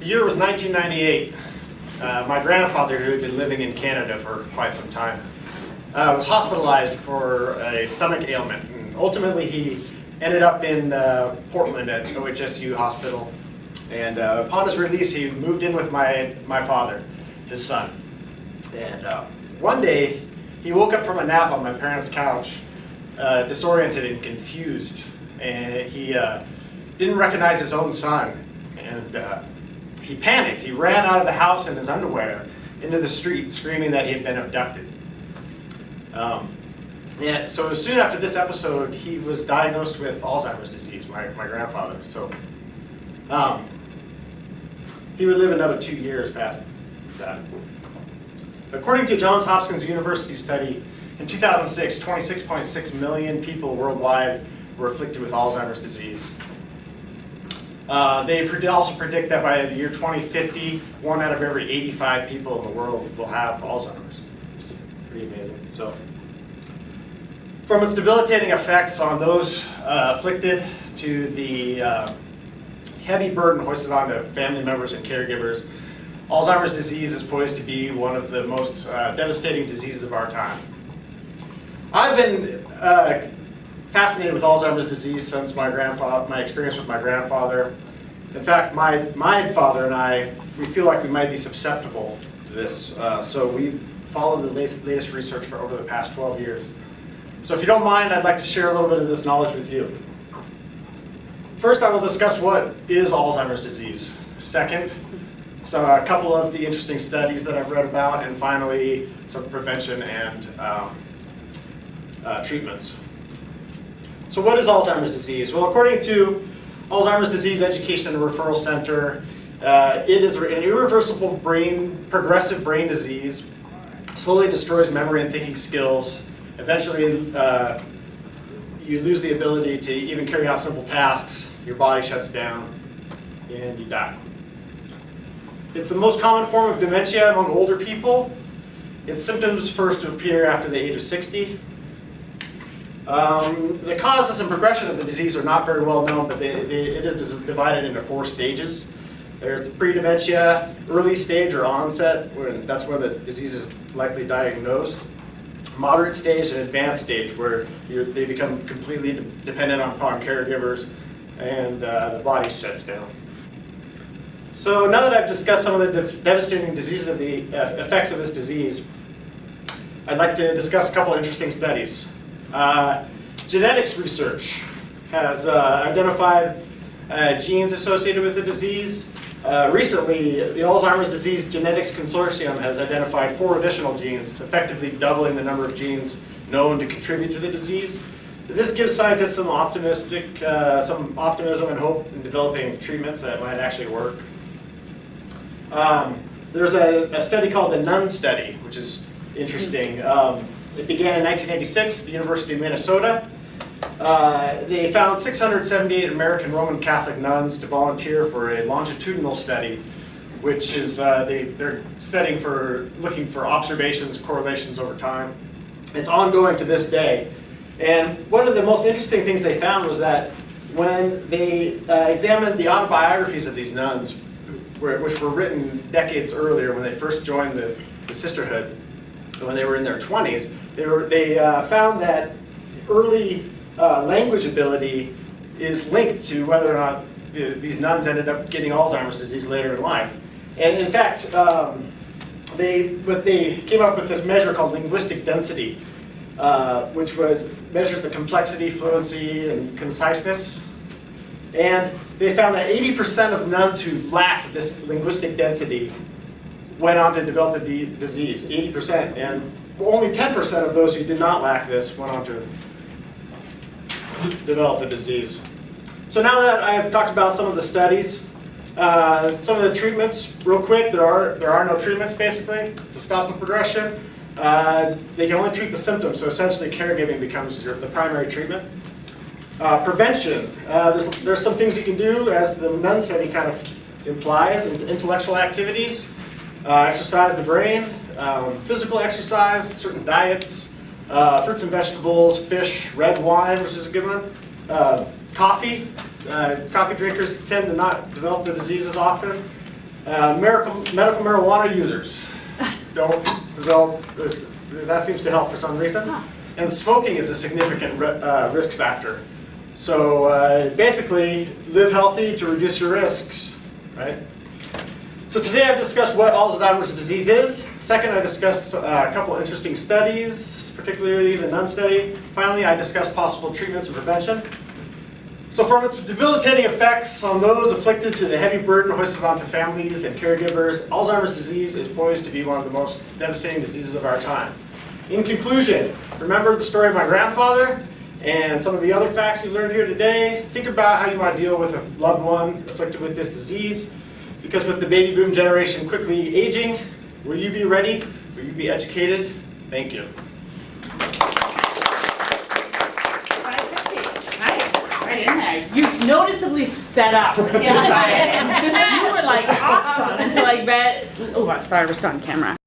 The year was 1998. My grandfather, who had been living in Canada for quite some time, was hospitalized for a stomach ailment. And ultimately, he ended up in Portland at OHSU Hospital. And upon his release, he moved in with my father, his son. And one day, he woke up from a nap on my parents' couch, disoriented and confused. And he didn't recognize his own son. And he panicked. He ran out of the house in his underwear into the street, screaming that he had been abducted. And so soon after this episode, he was diagnosed with Alzheimer's disease, my grandfather. So he would live another 2 years past that. According to Johns Hopkins University study, in 2006, 26.6 million people worldwide were afflicted with Alzheimer's disease. They also predict that by the year 2050, 1 out of every 85 people in the world will have Alzheimer's. Which is pretty amazing. So, from its debilitating effects on those afflicted to the heavy burden hoisted onto family members and caregivers, Alzheimer's disease is poised to be one of the most devastating diseases of our time. I've been fascinated with Alzheimer's disease since my experience with my grandfather. In fact, my father and I, we feel like we might be susceptible to this. So we followed the latest research for over the past 12 years. So if you don't mind, I'd like to share a little bit of this knowledge with you. First, I will discuss what is Alzheimer's disease. Second, a couple of the interesting studies that I've read about, and finally, some prevention and treatments. So what is Alzheimer's disease? Well, according to Alzheimer's Disease Education and Referral Center, it is an irreversible progressive brain disease, slowly destroys memory and thinking skills. Eventually, you lose the ability to even carry out simple tasks, your body shuts down, and you die. It's the most common form of dementia among older people. Its symptoms first appear after the age of 60. The causes and progression of the disease are not very well known, but it is divided into 4 stages. There's the pre-dementia, early stage or onset, that's where the disease is likely diagnosed. Moderate stage and advanced stage, where they become completely dependent upon caregivers and the body shuts down. So now that I've discussed some of the devastating diseases of the effects of this disease, I'd like to discuss a couple of interesting studies. Genetics research has identified genes associated with the disease. Recently, the Alzheimer's Disease Genetics Consortium has identified 4 additional genes, effectively doubling the number of genes known to contribute to the disease. This gives scientists some optimism and hope in developing treatments that might actually work. There's a study called the NUN study, which is interesting. It began in 1986 at the University of Minnesota. They found 678 American Roman Catholic nuns to volunteer for a longitudinal study, which is they're looking for observations, correlations over time. It's ongoing to this day. And one of the most interesting things they found was that when they examined the autobiographies of these nuns, which were written decades earlier when they first joined the sisterhood, when they were in their 20s, they found that early language ability is linked to whether or not these nuns ended up getting Alzheimer's disease later in life. And in fact, they came up with this measure called linguistic density, which measures the complexity, fluency, and conciseness. And they found that 80% of nuns who lacked this linguistic density went on to develop the disease, 80%. And only 10% of those who did not lack this went on to develop the disease. So now that I have talked about some of the studies, some of the treatments, real quick, there are no treatments basically to stop the progression. They can only treat the symptoms, so essentially caregiving becomes the primary treatment. Prevention, there's some things you can do, as the NUN study kind of implies, intellectual activities, exercise the brain, physical exercise, certain diets, fruits and vegetables, fish, red wine, which is a good one, coffee. Coffee drinkers tend to not develop the disease as often. Medical marijuana users don't develop this. That seems to help for some reason. And smoking is a significant risk factor. So basically, live healthy to reduce your risks, right? So today I've discussed what Alzheimer's disease is. Second, I discussed a couple interesting studies, particularly the NUN study. Finally, I discussed possible treatments and prevention. So from its debilitating effects on those afflicted to the heavy burden hoisted onto families and caregivers, Alzheimer's disease is poised to be one of the most devastating diseases of our time. In conclusion, remember the story of my grandfather and some of the other facts you learned here today. Think about how you might deal with a loved one afflicted with this disease. Because with the baby boom generation quickly aging, will you be ready? Will you be educated? Thank you. Right in there. You noticeably sped up as soon as I You were like awesome until I read. Oh, I'm sorry, we're still on camera.